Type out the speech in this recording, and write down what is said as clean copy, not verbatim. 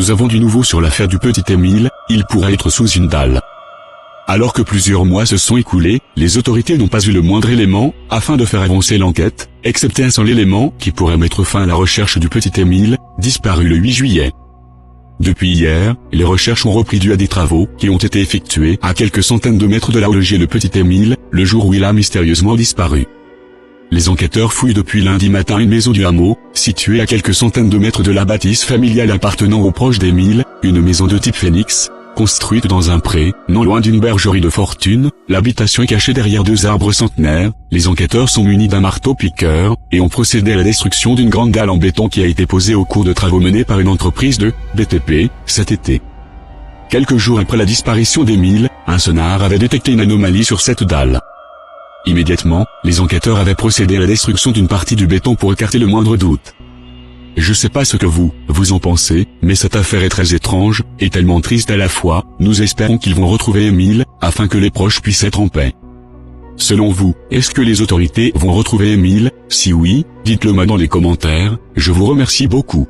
Nous avons du nouveau sur l'affaire du petit Émile, il pourrait être sous une dalle. Alors que plusieurs mois se sont écoulés, les autorités n'ont pas eu le moindre élément, afin de faire avancer l'enquête, excepté un seul élément qui pourrait mettre fin à la recherche du petit Émile, disparu le 8 juillet. Depuis hier, les recherches ont repris dû à des travaux qui ont été effectués à quelques centaines de mètres de là où logeait le petit Émile, le jour où il a mystérieusement disparu. Les enquêteurs fouillent depuis lundi matin une maison du hameau, située à quelques centaines de mètres de la bâtisse familiale appartenant aux proches d'Émile, une maison de type Phénix, construite dans un pré, non loin d'une bergerie de fortune. L'habitation est cachée derrière 2 arbres centenaires. Les enquêteurs sont munis d'un marteau-piqueur, et ont procédé à la destruction d'une grande dalle en béton qui a été posée au cours de travaux menés par une entreprise de BTP, cet été. Quelques jours après la disparition d'Émile, un sonar avait détecté une anomalie sur cette dalle. Immédiatement, les enquêteurs avaient procédé à la destruction d'une partie du béton pour écarter le moindre doute. Je sais pas ce que vous en pensez, mais cette affaire est très étrange, et tellement triste à la fois. Nous espérons qu'ils vont retrouver Émile, afin que les proches puissent être en paix. Selon vous, est-ce que les autorités vont retrouver Émile? Si oui, dites-le moi dans les commentaires, je vous remercie beaucoup.